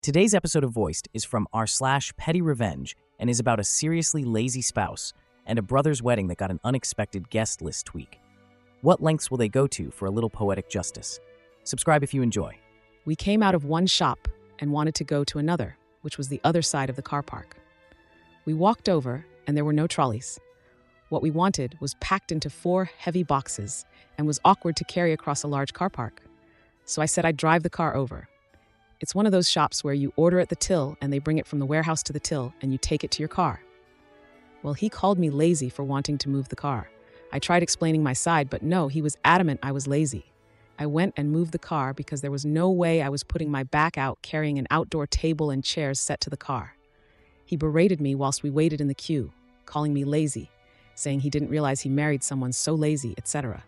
Today's episode of Voiced is from r/petty revenge and is about a seriously lazy spouse and a brother's wedding that got an unexpected guest list tweak. What lengths will they go to for a little poetic justice? Subscribe if you enjoy. We came out of one shop and wanted to go to another, which was the other side of the car park. We walked over and there were no trolleys. What we wanted was packed into 4 heavy boxes and was awkward to carry across a large car park. So I said I'd drive the car over. It's one of those shops where you order at the till and they bring it from the warehouse to the till and you take it to your car. Well, he called me lazy for wanting to move the car. I tried explaining my side, but no, he was adamant I was lazy. I went and moved the car because there was no way I was putting my back out carrying an outdoor table and chairs set to the car. He berated me whilst we waited in the queue, calling me lazy, saying he didn't realize he married someone so lazy, etc.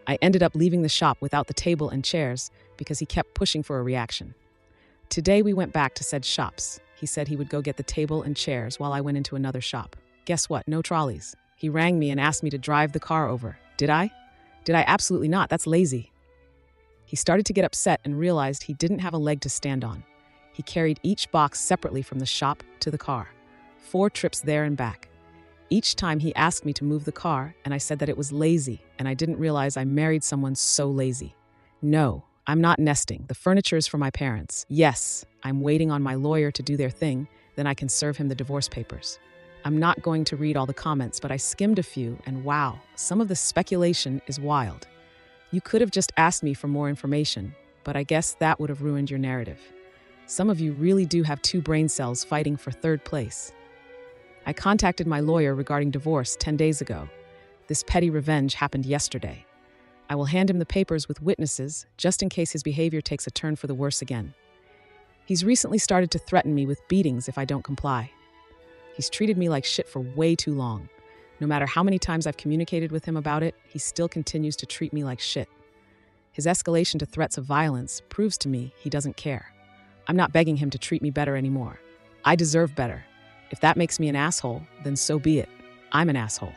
I ended up leaving the shop without the table and chairs because he kept pushing for a reaction. Today we went back to said shops. He said he would go get the table and chairs while I went into another shop. Guess what? No trolleys. He rang me and asked me to drive the car over. Did I? Absolutely not. That's lazy. He started to get upset and realized he didn't have a leg to stand on. He carried each box separately from the shop to the car. 4 trips there and back. Each time he asked me to move the car, and I said that it was lazy, and I didn't realize I married someone so lazy. No, I'm not nesting. The furniture is for my parents. Yes, I'm waiting on my lawyer to do their thing, then I can serve him the divorce papers. I'm not going to read all the comments, but I skimmed a few, and wow, some of the speculation is wild. You could have just asked me for more information, but I guess that would have ruined your narrative. Some of you really do have 2 brain cells fighting for 3rd place. I contacted my lawyer regarding divorce 10 days ago. This petty revenge happened yesterday. I will hand him the papers with witnesses, just in case his behavior takes a turn for the worse again. He's recently started to threaten me with beatings if I don't comply. He's treated me like shit for way too long. No matter how many times I've communicated with him about it, he still continues to treat me like shit. His escalation to threats of violence proves to me he doesn't care. I'm not begging him to treat me better anymore. I deserve better. If that makes me an asshole, then so be it. I'm an asshole.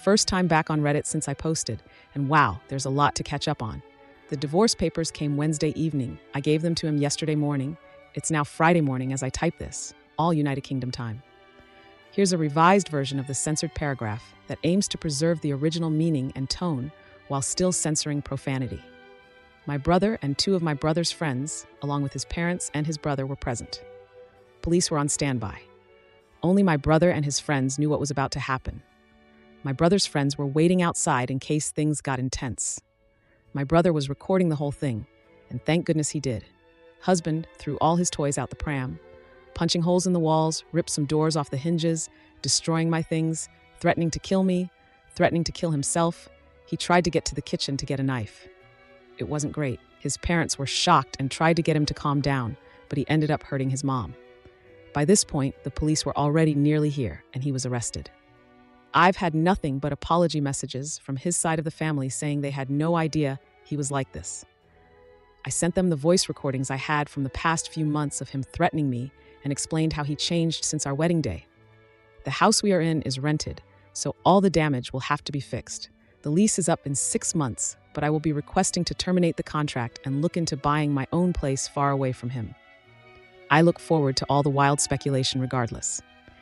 First time back on Reddit since I posted, and wow, there's a lot to catch up on. The divorce papers came Wednesday evening. I gave them to him yesterday morning. It's now Friday morning as I type this, all United Kingdom time. Here's a revised version of the censored paragraph that aims to preserve the original meaning and tone while still censoring profanity. My brother and 2 of my brother's friends, along with his parents and his brother, were present. Police were on standby. Only my brother and his friends knew what was about to happen. My brother's friends were waiting outside in case things got intense. My brother was recording the whole thing, and thank goodness he did. Husband threw all his toys out the pram, punching holes in the walls, ripped some doors off the hinges, destroying my things, threatening to kill me, threatening to kill himself. He tried to get to the kitchen to get a knife. It wasn't great. His parents were shocked and tried to get him to calm down, but he ended up hurting his mom. By this point, the police were already nearly here, and he was arrested. I've had nothing but apology messages from his side of the family saying they had no idea he was like this. I sent them the voice recordings I had from the past few months of him threatening me and explained how he changed since our wedding day. The house we are in is rented, so all the damage will have to be fixed. The lease is up in 6 months, but I will be requesting to terminate the contract and look into buying my own place far away from him. I look forward to all the wild speculation regardless.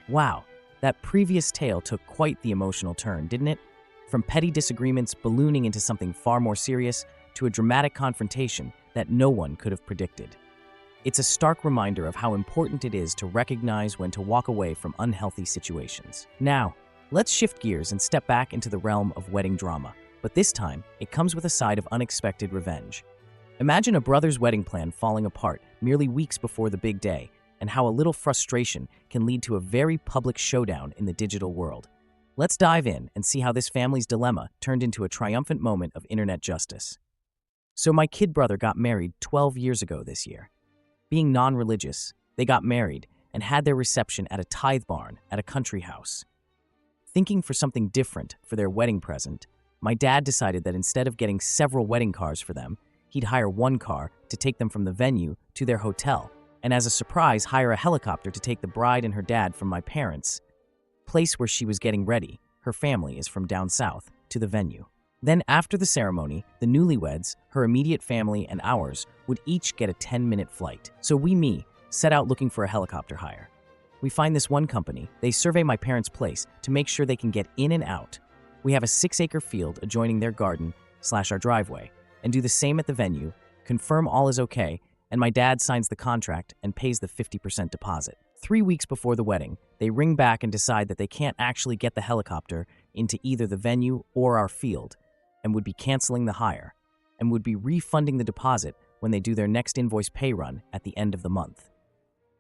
Wow, that previous tale took quite the emotional turn, didn't it? From petty disagreements ballooning into something far more serious to a dramatic confrontation that no one could have predicted. It's a stark reminder of how important it is to recognize when to walk away from unhealthy situations. Now, let's shift gears and step back into the realm of wedding drama, but this time, it comes with a side of unexpected revenge. Imagine a brother's wedding plan falling apart merely weeks before the big day, and how a little frustration can lead to a very public showdown in the digital world. Let's dive in and see how this family's dilemma turned into a triumphant moment of internet justice. So my kid brother got married 12 years ago this year. Being non-religious, they got married and had their reception at a tithe barn at a country house. Thinking for something different for their wedding present, my dad decided that instead of getting several wedding cars for them, he'd hire one car to take them from the venue to their hotel, and as a surprise, hire a helicopter to take the bride and her dad from my parents' place where she was getting ready. Her family is from down south, to the venue. Then after the ceremony, the newlyweds, her immediate family, and ours would each get a 10-minute flight. So we set out looking for a helicopter hire. We find this one company. They survey my parents' place to make sure they can get in and out. We have a 6-acre field adjoining their garden/our driveway, and do the same at the venue, confirm all is okay, and my dad signs the contract and pays the 50% deposit. 3 weeks before the wedding, they ring back and decide that they can't actually get the helicopter into either the venue or our field, and would be canceling the hire, and would be refunding the deposit when they do their next invoice pay run at the end of the month.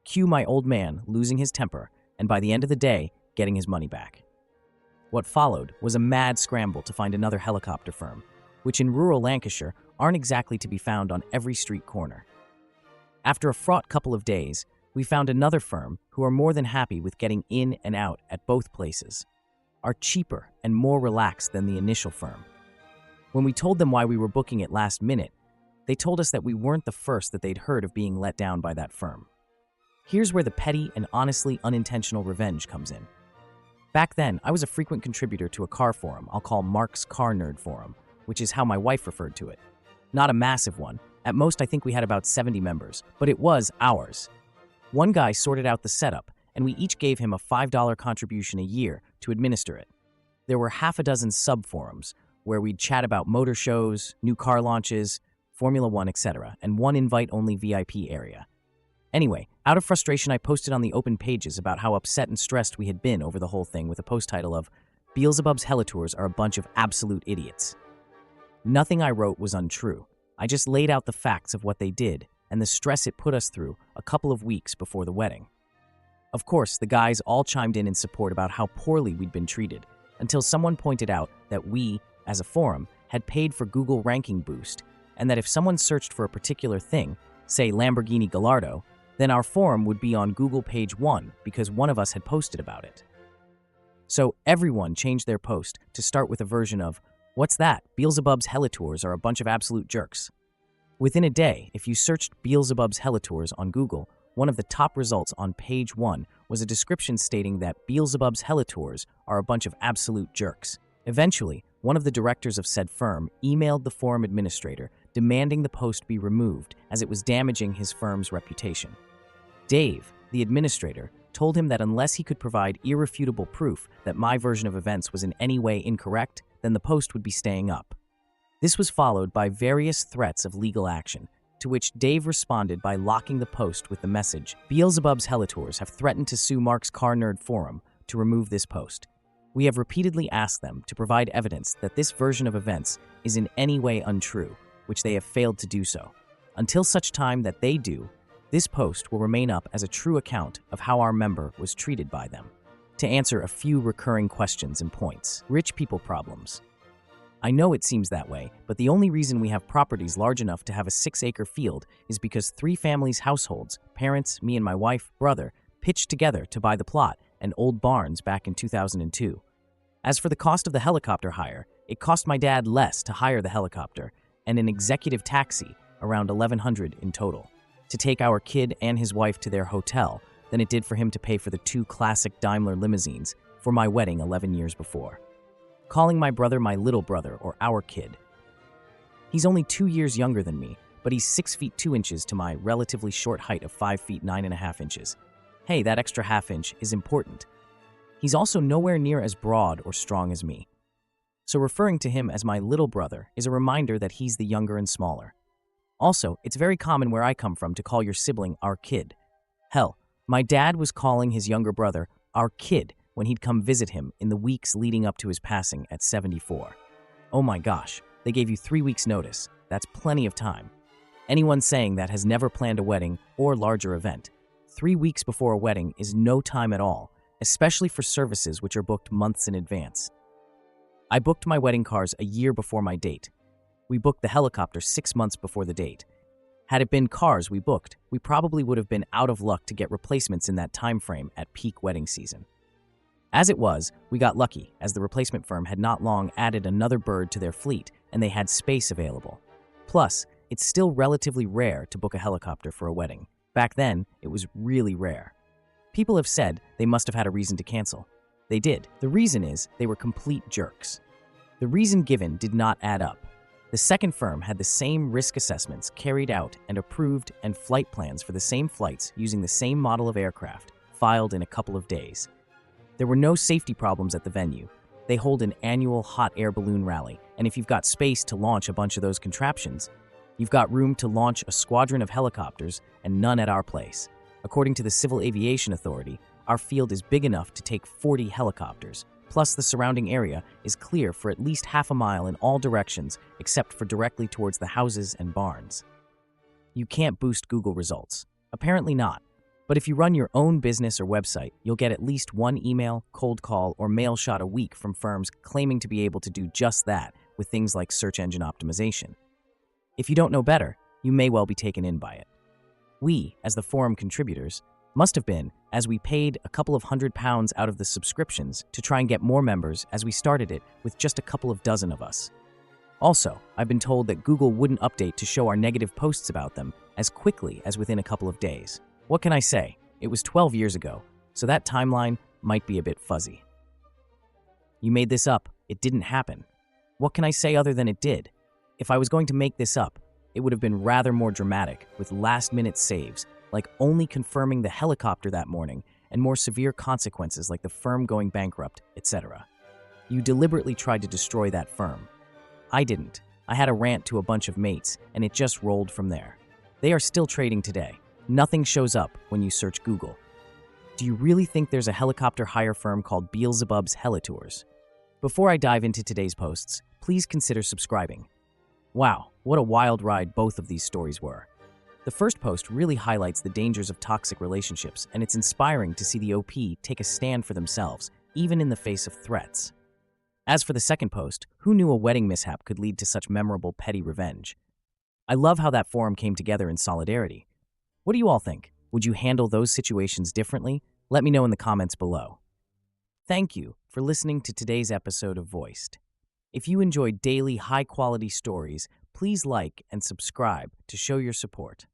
Cue my old man losing his temper, and by the end of the day, getting his money back. What followed was a mad scramble to find another helicopter firm, which in rural Lancashire aren't exactly to be found on every street corner. After a fraught couple of days, we found another firm who are more than happy with getting in and out at both places, are cheaper and more relaxed than the initial firm. When we told them why we were booking it last minute, they told us that we weren't the first that they'd heard of being let down by that firm. Here's where the petty and honestly unintentional revenge comes in. Back then, I was a frequent contributor to a car forum I'll call Mark's Car Nerd Forum, which is how my wife referred to it. Not a massive one. At most, I think we had about 70 members, but it was ours. One guy sorted out the setup, and we each gave him a $5 contribution a year to administer it. There were half a dozen sub-forums, where we'd chat about motor shows, new car launches, Formula One, etc., and one invite-only VIP area. Anyway, out of frustration, I posted on the open pages about how upset and stressed we had been over the whole thing with a post title of, "Beelzebub's Helitours are a bunch of absolute idiots." Nothing I wrote was untrue. I just laid out the facts of what they did and the stress it put us through a couple of weeks before the wedding. Of course, the guys all chimed in support about how poorly we'd been treated, until someone pointed out that we, as a forum, had paid for Google ranking boost, and that if someone searched for a particular thing, say Lamborghini Gallardo, then our forum would be on Google page 1 because one of us had posted about it. So everyone changed their post to start with a version of, "What's that? Beelzebub's Helitours are a bunch of absolute jerks." Within a day, if you searched Beelzebub's Helitours on Google, one of the top results on page 1 was a description stating that Beelzebub's Helitours are a bunch of absolute jerks. Eventually, one of the directors of said firm emailed the forum administrator demanding the post be removed as it was damaging his firm's reputation. Dave, the administrator, told him that unless he could provide irrefutable proof that my version of events was in any way incorrect, then the post would be staying up. This was followed by various threats of legal action, to which Dave responded by locking the post with the message, "Beelzebub's Helitours have threatened to sue Mark's Car Nerd Forum to remove this post. We have repeatedly asked them to provide evidence that this version of events is in any way untrue, which they have failed to do so. Until such time that they do, this post will remain up as a true account of how our member was treated by them." To answer a few recurring questions and points. Rich people problems. I know it seems that way, but the only reason we have properties large enough to have a 6-acre field is because 3 families' households, parents, me and my wife, brother, pitched together to buy the plot and old barns back in 2002. As for the cost of the helicopter hire, it cost my dad less to hire the helicopter and an executive taxi, around $1,100 in total, to take our kid and his wife to their hotel than it did for him to pay for the 2 classic Daimler limousines for my wedding 11 years before. Calling my brother my little brother or our kid. He's only 2 years younger than me, but he's 6 feet 2 inches to my relatively short height of 5 feet 9.5 inches. Hey, that extra half inch is important. He's also nowhere near as broad or strong as me. So referring to him as my little brother is a reminder that he's the younger and smaller. Also, it's very common where I come from to call your sibling our kid. Hell, my dad was calling his younger brother our kid when he'd come visit him in the weeks leading up to his passing at 74. Oh my gosh, they gave you 3 weeks notice. That's plenty of time. Anyone saying that has never planned a wedding or larger event. 3 weeks before a wedding is no time at all, especially for services which are booked months in advance. I booked my wedding cars a year before my date. We booked the helicopter 6 months before the date. Had it been cars we booked, we probably would have been out of luck to get replacements in that time frame at peak wedding season. As it was, we got lucky, as the replacement firm had not long added another bird to their fleet and they had space available. Plus, it's still relatively rare to book a helicopter for a wedding. Back then, it was really rare. People have said they must have had a reason to cancel. They did. The reason is they were complete jerks. The reason given did not add up. The second firm had the same risk assessments carried out and approved and flight plans for the same flights using the same model of aircraft, filed in a couple of days. There were no safety problems at the venue. They hold an annual hot air balloon rally, and if you've got space to launch a bunch of those contraptions, you've got room to launch a squadron of helicopters and none at our place. According to the Civil Aviation Authority, our field is big enough to take 40 helicopters, plus the surrounding area is clear for at least half a mile in all directions except for directly towards the houses and barns. You can't boost Google results. Apparently not. But if you run your own business or website, you'll get at least one email, cold call, or mail shot a week from firms claiming to be able to do just that with things like search engine optimization. If you don't know better, you may well be taken in by it. We, as the forum contributors, must have been, as we paid a couple of £100 out of the subscriptions to try and get more members as we started it with just a couple of dozen of us. Also, I've been told that Google wouldn't update to show our negative posts about them as quickly as within a couple of days. What can I say? It was 12 years ago, so that timeline might be a bit fuzzy. You made this up. It didn't happen. What can I say other than it did? If I was going to make this up, it would have been rather more dramatic, with last-minute saves, like only confirming the helicopter that morning, and more severe consequences like the firm going bankrupt, etc. You deliberately tried to destroy that firm. I didn't. I had a rant to a bunch of mates, and it just rolled from there. They are still trading today. Nothing shows up when you search Google. Do you really think there's a helicopter hire firm called Beelzebub's Helitours? Before I dive into today's posts, please consider subscribing. Wow, what a wild ride both of these stories were. The first post really highlights the dangers of toxic relationships, and it's inspiring to see the OP take a stand for themselves, even in the face of threats. As for the second post, who knew a wedding mishap could lead to such memorable petty revenge? I love how that forum came together in solidarity. What do you all think? Would you handle those situations differently? Let me know in the comments below. Thank you for listening to today's episode of Voiced. If you enjoyed daily, high-quality stories, please like and subscribe to show your support.